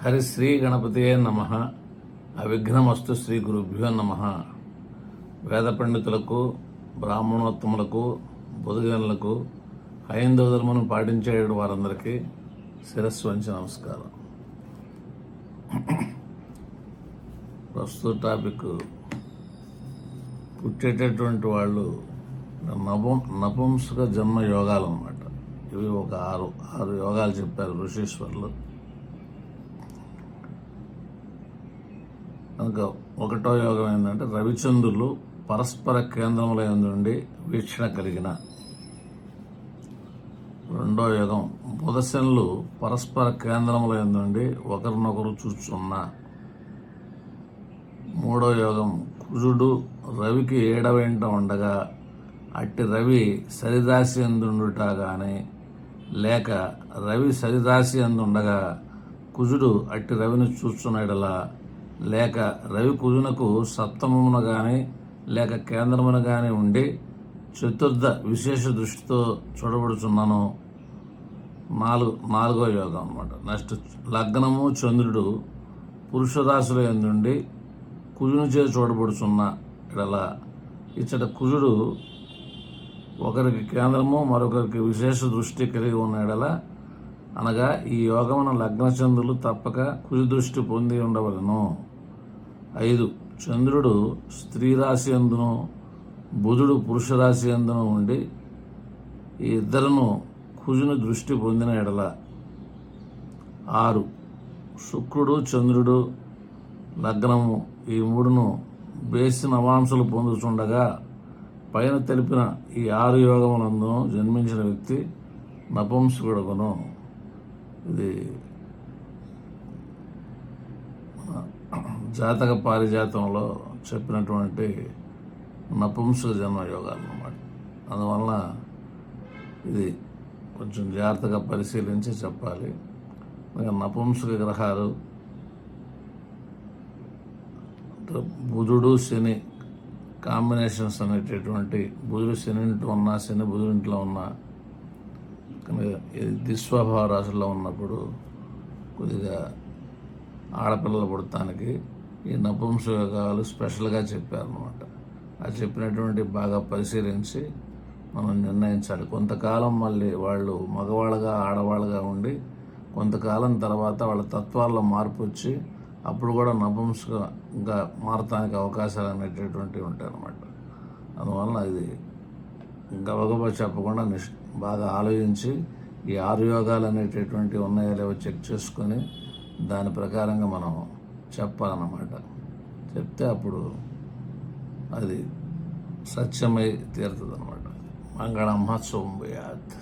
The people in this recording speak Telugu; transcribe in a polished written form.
హరి శ్రీ గణపతియే నమః. అవిఘ్నమస్తు శ్రీ గురుభ్యో నమః. వేద పండితులకు, బ్రాహ్మణోత్తములకు, బుధజనులకు, హైందవ ధర్మను పాటించే వారందరికీ శిరస్సు వంచి నమస్కారం. ప్రస్తుత టాపిక్, పుట్టేటటువంటి వాళ్ళు నపుంసక జన్మ యోగాలు అన్నమాట. ఇవి ఒక ఆరు యోగాలు చెప్పారు ఋషీశ్వరులు. కనుక ఒకటో యోగం ఏంటంటే రవిచంద్రులు పరస్పర కేంద్రముల నుండి వీక్షణ కలిగిన. రెండో యోగం బుధశనులు పరస్పర కేంద్రముల నుండి ఒకరినొకరు చూస్తున్న. మూడో యోగం కుజుడు రవికి ఏడవెంట ఉండగా అట్టి రవి సరిరాశి అందుండుట గాని, లేక రవి సరిరాశి అందుండగా కుజుడు అట్టి రవిని చూస్తున్నడలా, లేక రవి కుజునకు సప్తమమున గాని లేక కేంద్రమున గాని ఉండి చతుర్థ విశేష దృష్టితో చూడబడుచున్నాను. నాలుగో యోగం అన్నమాట. నెక్స్ట్ లగ్నము చంద్రుడు పురుష రాశుల యందుండి కుజుని చే చూడబడుచున్న ఎడల, ఇచ్చట కుజుడు ఒకరికి కేంద్రము మరొకరికి విశేష దృష్టి కలిగి ఉన్న ఎడల, అనగా ఈ యోగమున లగ్నచంద్రులు తప్పక కుజు దృష్టి పొంది ఉండవలను. 5 చంద్రుడు స్త్రీ రాశి అందును బుధుడు పురుష రాశి అందును ఉండి ఈ ఇద్దరును కుజుని దృష్టి పొందిన ఎడల. 6 శుక్రుడు చంద్రుడు లగ్నము ఈ మూడును బేసి నవాంశలు పొందుతుండగా పైన తెలిపిన ఈ 6 యోగములందును జన్మించిన వ్యక్తి నపుంసకుడగును. ఇది జాతక పారిజాతంలో చెప్పినటువంటి నపుంసక జన్మ యోగాలు అన్నమాట. అందువల్ల ఇది కొంచెం జాగ్రత్తగా పరిశీలించి చెప్పాలి. నపుంసక గ్రహాలు బుధుడు శని కాంబినేషన్స్ అనేటటువంటి, బుధుడు శని ఇంట్లో ఉన్నా శని బుధుడు ఇంట్లో ఉన్నా దిస్వభావ రాశుల్లో ఉన్నప్పుడు కొద్దిగా ఆడపిల్లలు పుడతానికి ఈ నపుంసకాలు స్పెషల్గా చెప్పారనమాట. అది చెప్పినటువంటి బాగా పరిశీలించి మనం నిర్ణయించాలి. కొంతకాలం మళ్ళీ వాళ్ళు మగవాళ్ళగా ఆడవాళ్ళగా ఉండి కొంతకాలం తర్వాత వాళ్ళ తత్వాల్లో మార్పు వచ్చి అప్పుడు కూడా నపుంసకంగా మారటానికి అవకాశాలు అనేటటువంటివి ఉంటాయి అన్నమాట. అందువలన ఇది గబగబా చెప్పకుండా బాగా ఆలోచించి ఈ 6 యోగాలు అనేటటువంటివి ఉన్నాయో లేవో చెక్ చేసుకొని దాని ప్రకారంగా మనం చెప్పాలన్నమాట. చెప్తే అప్పుడు అది సత్యమై తీరుతుంది అన్నమాట. మంగళం శుభం భూయాత్.